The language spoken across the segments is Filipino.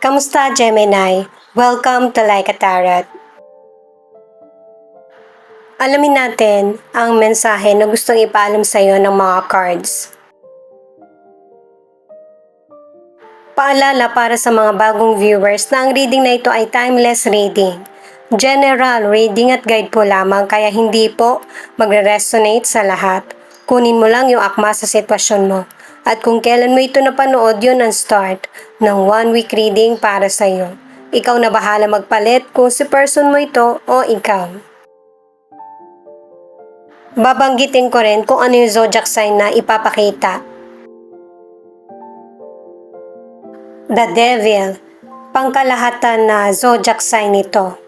Kamusta, Gemini? Welcome to Like a Tarot. Alamin natin ang mensahe na gustong ipaalam sa iyo ng mga cards. Paalala para sa mga bagong viewers na ang reading na ito ay timeless reading. General reading at guide po lamang kaya hindi po magre-resonate sa lahat. Kunin mo lang yung akma sa sitwasyon mo. At kung kailan mo ito napanood, yun ang start ng 1 week reading para sa iyo. Ikaw na bahala magpalit kung si person mo ito o ikaw. Babanggitin ko rin kung ano yung zodiac sign na ipapakita. The Devil, pangkalahatan na zodiac sign ito.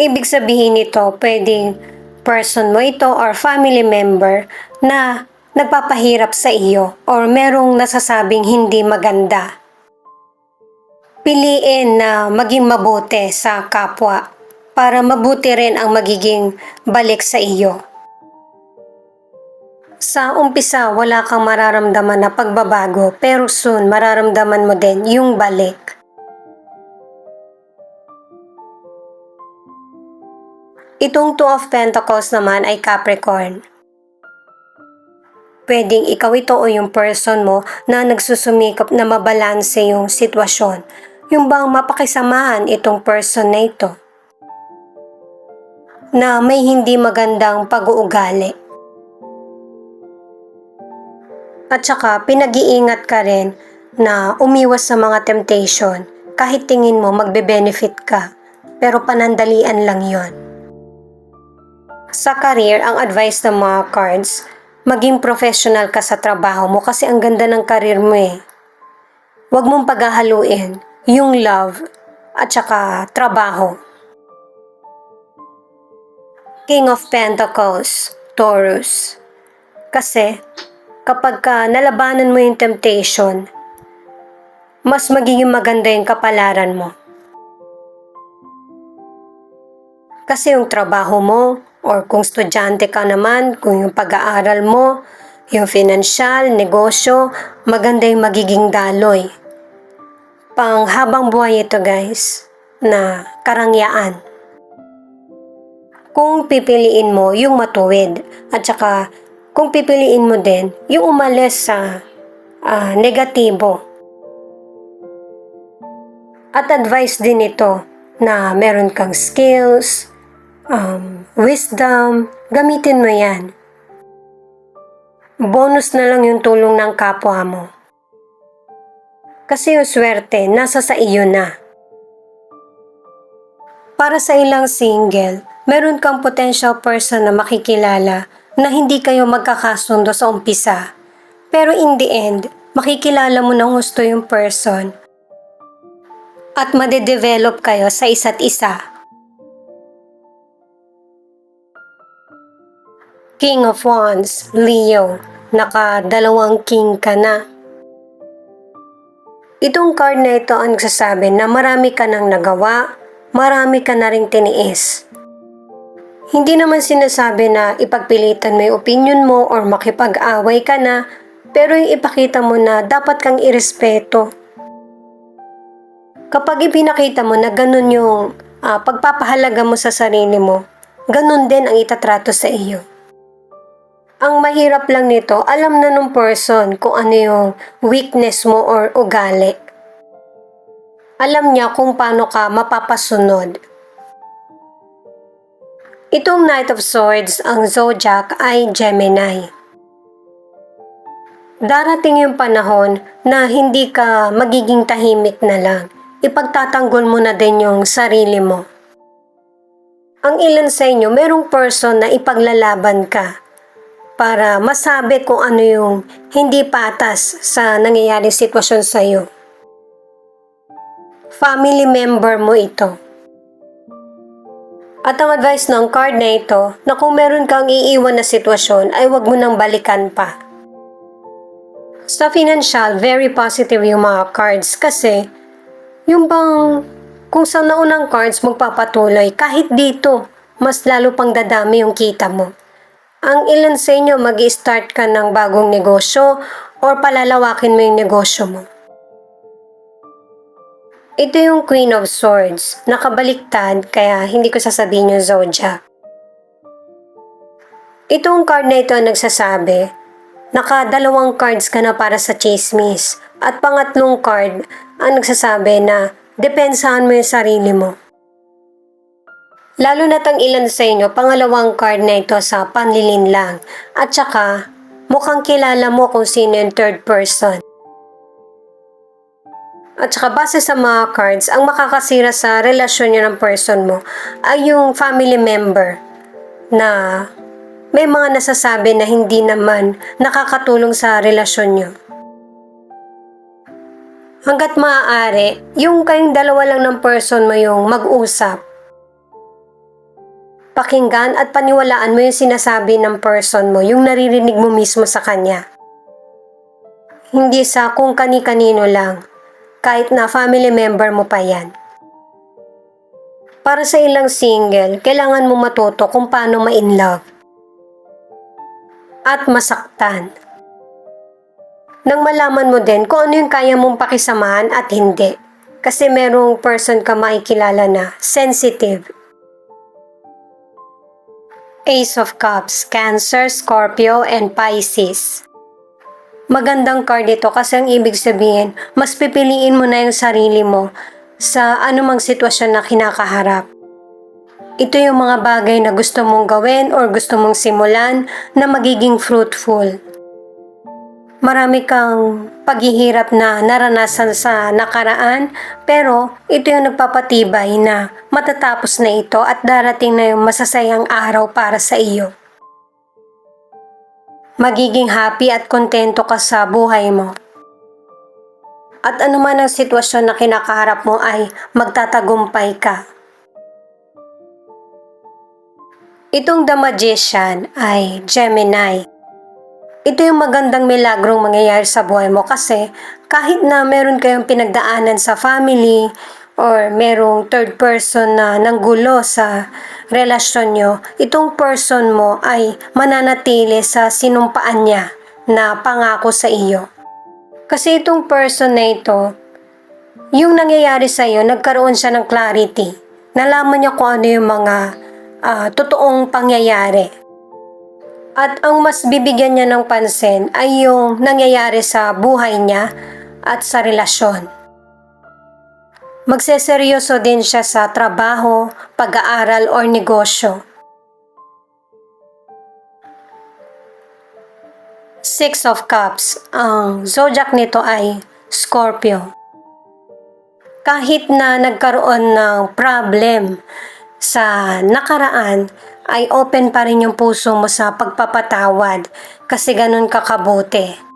Ibig sabihin nito, pwedeng person mo ito or family member na nagpapahirap sa iyo or merong nasasabing hindi maganda. Piliin na maging mabuti sa kapwa para mabuti rin ang magiging balik sa iyo. Sa umpisa, wala kang mararamdaman na pagbabago pero soon mararamdaman mo din yung balik. Itong Two of Pentacles naman ay Capricorn. Pwedeng ikaw ito o yung person mo na nagsusumikap na mabalanse yung sitwasyon. Yung bang mapakisamahan itong person na ito na may hindi magandang pag-uugali. At saka pinag-iingat ka rin na umiwas sa mga temptation kahit tingin mo magbe-benefit ka pero panandalian lang yon. Sa career, ang advice ng mga cards, maging professional ka sa trabaho mo kasi ang ganda ng career mo eh. Huwag mong paghahaluin yung love at saka trabaho. King of Pentacles, Taurus. Kasi kapag nalabanan mo yung temptation, mas magiging maganda yung kapalaran mo. Kasi yung trabaho mo, or kung estudyante ka naman, kung yung pag-aaral mo, yung financial, negosyo, maganda yung magiging daloy. Pang habang buhay ito guys, na karangyaan. Kung pipiliin mo yung matuwid, at saka kung pipiliin mo din yung umalis sa negatibo. At advice din ito na meron kang skills, wisdom, gamitin mo yan. Bonus na lang yung tulong ng kapwa mo. Kasi yung swerte, nasa sa iyo na. Para sa ilang single, meron kang potential person na makikilala na hindi kayo magkakasundo sa umpisa. Pero in the end, makikilala mo ng gusto yung person at madedevelop kayo sa isa't isa. King of Wands, Leo, naka-2 king ka na. Itong card na ito ang nagsasabi na marami ka nang nagawa, marami ka na ring tiniis. Hindi naman sinasabi na ipagpilitan mo yung opinion mo or makipag-away ka na, pero yung ipakita mo na dapat kang irespeto. Kapag ipinakita mo na ganun yung pagpapahalaga mo sa sarili mo, ganun din ang itatrato sa iyo. Ang mahirap lang nito, alam na nung person kung ano yung weakness mo or ugali. Alam niya kung paano ka mapapasunod. Itong Knight of Swords, ang zodiac ay Gemini. Darating yung panahon na hindi ka magiging tahimik na lang. Ipagtatanggol mo na din yung sarili mo. Ang ilan sa inyo, merong person na ipaglalaban ka para masabi kung ano yung hindi patas sa nangyayaring sitwasyon sa iyo. Family member mo ito. At ang advice ng card na ito, na kung meron kang iiwan na sitwasyon ay huwag mo nang balikan pa. Sa financial, very positive yung mga cards kasi yung bang kung sa naunang cards magpapatuloy, kahit dito, mas lalo pang dadami yung kita mo. Ang ilan sa inyo mag-i-start ka ng bagong negosyo or palalawakin mo yung negosyo mo. Ito yung Queen of Swords, nakabaliktad kaya hindi ko sasabihin yung zodiac. Itong card na ito nagsasabi, nakadalawang cards ka na para sa chismis. At pangatlong card ang nagsasabi na depensahan mo yung sarili mo. Lalo na't ang ilan sa inyo, pangalawang card na ito sa panlilinlang. At saka, mukhang kilala mo kung sino yung third person. At saka base sa mga cards, ang makakasira sa relasyon nyo ng person mo ay yung family member na may mga nasasabi na hindi naman nakakatulong sa relasyon nyo. Hanggat maaari, yung kayong dalawa lang ng person mo yung mag-usap. Pakinggan at paniwalaan mo yung sinasabi ng person mo, yung naririnig mo mismo sa kanya. Hindi sa kung kani-kanino lang. Kahit na family member mo pa yan. Para sa ilang single, kailangan mo matuto kung paano ma-in love. At masaktan. Nang malaman mo din kung ano yung kaya mong pakisamahan at hindi. Kasi merong person ka makikilala na sensitive. Ace of Cups, Cancer, Scorpio, and Pisces. Magandang card ito kasi ang ibig sabihin, mas pipiliin mo na yung sarili mo sa anumang sitwasyon na kinakaharap. Ito yung mga bagay na gusto mong gawin or gusto mong simulan na magiging fruitful. Marami kang paghihirap na naranasan sa nakaraan, pero ito yung nagpapatibay na matatapos na ito at darating na yung masasayang araw para sa iyo. Magiging happy at kontento ka sa buhay mo. At anuman ang sitwasyon na kinakaharap mo ay magtatagumpay ka. Itong The Magician ay Gemini. Ito yung magandang milagrong mangyayari sa buhay mo kasi kahit na meron kayong pinagdaanan sa family or merong third person na nanggulo sa relasyon nyo, itong person mo ay mananatili sa sinumpaan niya na pangako sa iyo. Kasi itong person na ito, yung nangyayari sa iyo, nagkaroon siya ng clarity. Nalaman niya kung ano yung mga totoong pangyayari. At ang mas bibigyan niya ng pansin ay yung nangyayari sa buhay niya at sa relasyon. Magseseryoso din siya sa trabaho, pag-aaral o negosyo. Six of Cups, ang zodiac nito ay Scorpio. Kahit na nagkaroon ng problem sa nakaraan, ay open pa rin yung puso mo sa pagpapatawad kasi ganun kakabuti.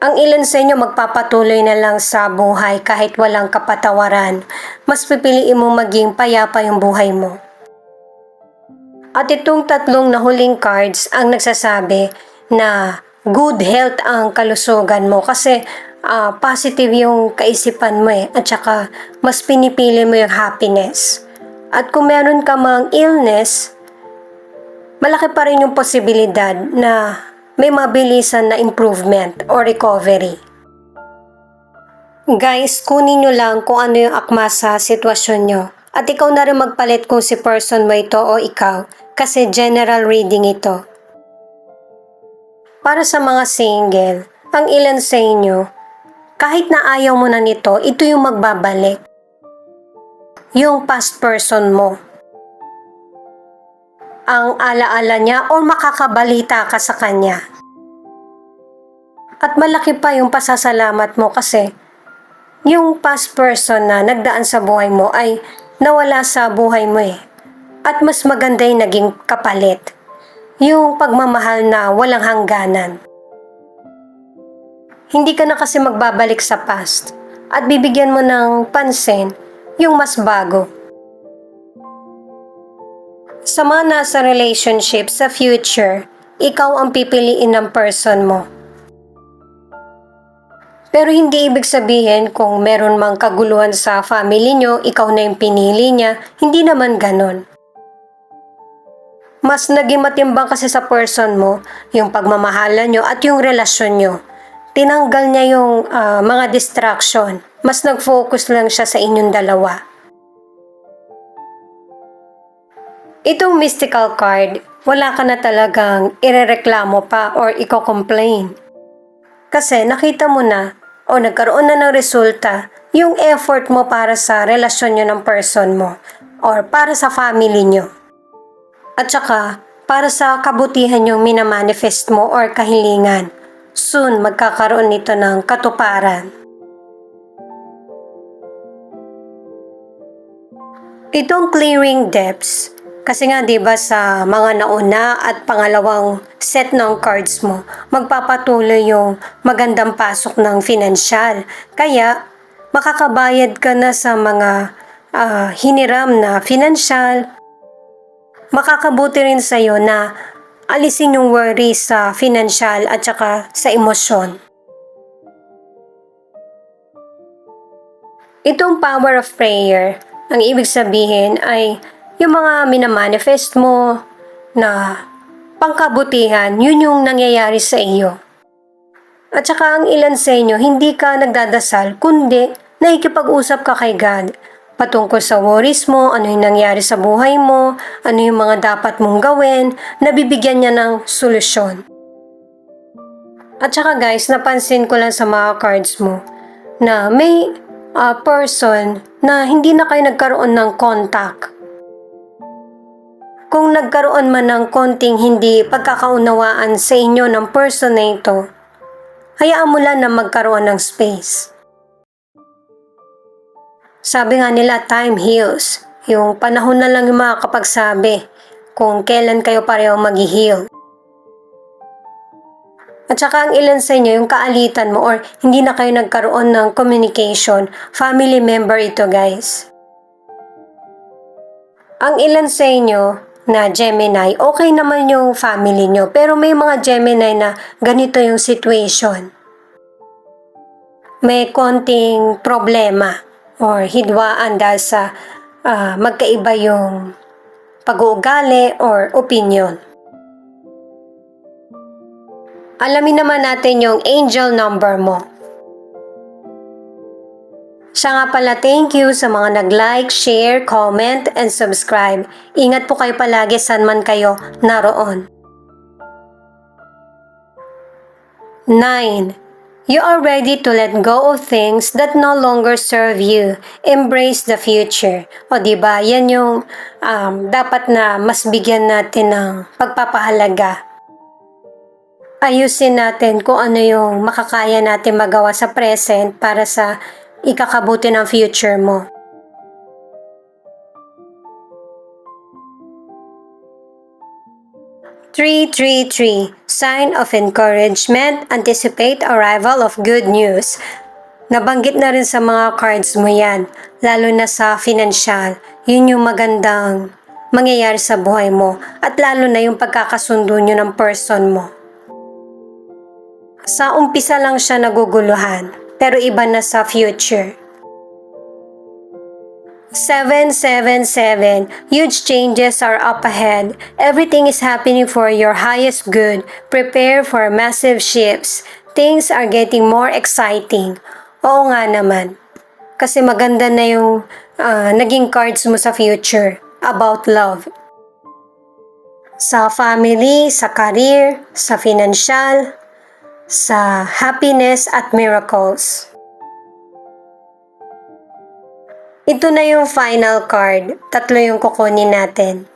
Ang ilan sa inyo magpapatuloy na lang sa buhay kahit walang kapatawaran. Mas pipiliin mo maging payapa yung buhay mo. At itong tatlong nahuling cards ang nagsasabi na good health ang kalusugan mo kasi positive yung kaisipan mo at saka mas pinipili mo yung happiness. At kung meron ka mang illness, malaki pa rin yung posibilidad na may mabilisan na improvement o recovery. Guys, kunin nyo lang kung ano yung akma sa sitwasyon nyo. At ikaw na rin magpalit kung si person mo ito o ikaw kasi general reading ito. Para sa mga single, ang ilan sa inyo, kahit na ayaw mo na nito, ito yung magbabalik. Yung past person mo. Ang alaala niya o makakabalita ka sa kanya. At malaki pa yung pasasalamat mo kasi yung past person na nagdaan sa buhay mo ay nawala sa buhay mo At mas maganda yung naging kapalit. Yung pagmamahal na walang hangganan. Hindi ka na kasi magbabalik sa past at bibigyan mo ng pansin yung mas bago. Sa mga nasa relationship sa future, ikaw ang pipiliin ng person mo. Pero hindi ibig sabihin kung meron mang kaguluhan sa family nyo, ikaw na yung pinili niya, hindi naman ganon. Mas naging matimbang kasi sa person mo yung pagmamahalan nyo at yung relasyon nyo tinanggal niya yung mga distraction. Mas nag-focus lang siya sa inyong dalawa. Itong mystical card, wala ka na talagang irereklamo pa or iko-complain. Kasi nakita mo na o nagkaroon na ng resulta yung effort mo para sa relasyon nyo ng person mo or para sa family nyo. At saka, para sa kabutihan yung minamanifest mo or kahilingan. Soon, magkakaroon nito ng katuparan. Itong clearing debts, kasi nga 'di ba sa mga nauna at pangalawang set ng cards mo, magpapatuloy yung magandang pasok ng financial. Kaya makakabayad ka na sa mga hiniram na financial. Makakabuti rin sa iyo na alisin yung worry sa financial at saka sa emosyon. Itong power of prayer, ang ibig sabihin ay yung mga minamanifest mo na pangkabutihan, yun yung nangyayari sa iyo. At saka ang ilan sa inyo, hindi ka nagdadasal, kundi nakikipag-usap ka kay God patungkol sa worries mo, ano yung nangyari sa buhay mo, ano yung mga dapat mong gawin, nabibigyan niya ng solusyon. At saka guys, napansin ko lang sa mga cards mo na may person na hindi na kayo nagkaroon ng contact. Kung nagkaroon man ng konting hindi pagkakaunawaan sa inyo ng person na ito, hayaan mo lang na magkaroon ng space. Sabi nga nila, time heals. Yung panahon na lang yung makakapagsabi kung kailan kayo pareho mag-heal. At saka ang ilan sa inyo, yung kaalitan mo or hindi na kayo nagkaroon ng communication, family member ito guys. Ang ilan sa inyo na Gemini, okay naman yung family nyo, pero may mga Gemini na ganito yung situation. May konting problema or hidwaan dahil sa magkaiba yung pag-uugali or opinion. Alamin naman natin yung angel number mo. Siya nga pala, thank you sa mga nag-like, share, comment, and subscribe. Ingat po kayo palagi saan man kayo naroon. 9. You are ready to let go of things that no longer serve you. Embrace the future. O diba, yan yung dapat na mas bigyan natin ng pagpapahalaga. Ayusin natin kung ano yung makakaya natin magawa sa present para sa ikakabuti ng future mo. Three, sign of encouragement, anticipate arrival of good news. Nabanggit na rin sa mga cards mo yan, lalo na sa financial. Yun yung magandang mangyayari sa buhay mo at lalo na yung pagkakasundo nyo ng person mo. Sa umpisa lang siya naguguluhan, pero iba na sa future. 777, huge changes are up ahead. Everything is happening for your highest good. Prepare for massive shifts. Things are getting more exciting. Oo nga naman. Kasi maganda na yung naging cards mo sa future about love. Sa family, sa career, sa financial, sa happiness at miracles. Ito na yung final card. 3 yung kukunin natin.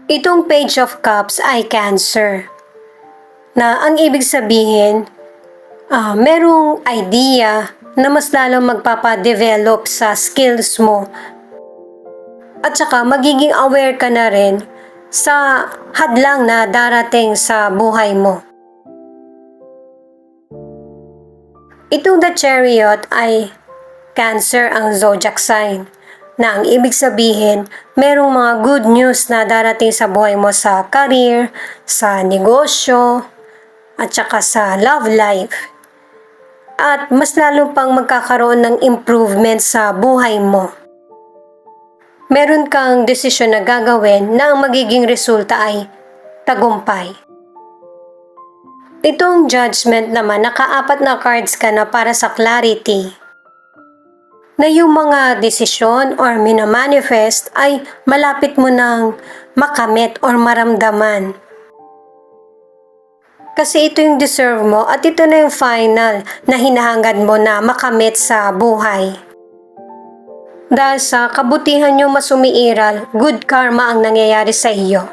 Itong Page of Cups ay Cancer. Na ang ibig sabihin, merong idea na mas lalong magpapadevelop sa skills mo. At saka magiging aware ka na rin sa hadlang na darating sa buhay mo. Itong The Chariot ay Cancer ang zodiac sign, na ang ibig sabihin, merong mga good news na darating sa buhay mo sa career, sa negosyo, at saka sa love life. At mas lalo pang magkakaroon ng improvement sa buhay mo. Meron kang desisyon na gagawin na ang magiging resulta ay tagumpay. Itong judgment naman, nakaapat na cards ka na para sa clarity. Na yung mga desisyon or minamanifest ay malapit mo nang makamit or maramdaman. Kasi ito yung deserve mo at ito na yung final na hinahangad mo na makamit sa buhay. Dahil sa kabutihan yung masumiiral, good karma ang nangyayari sa iyo.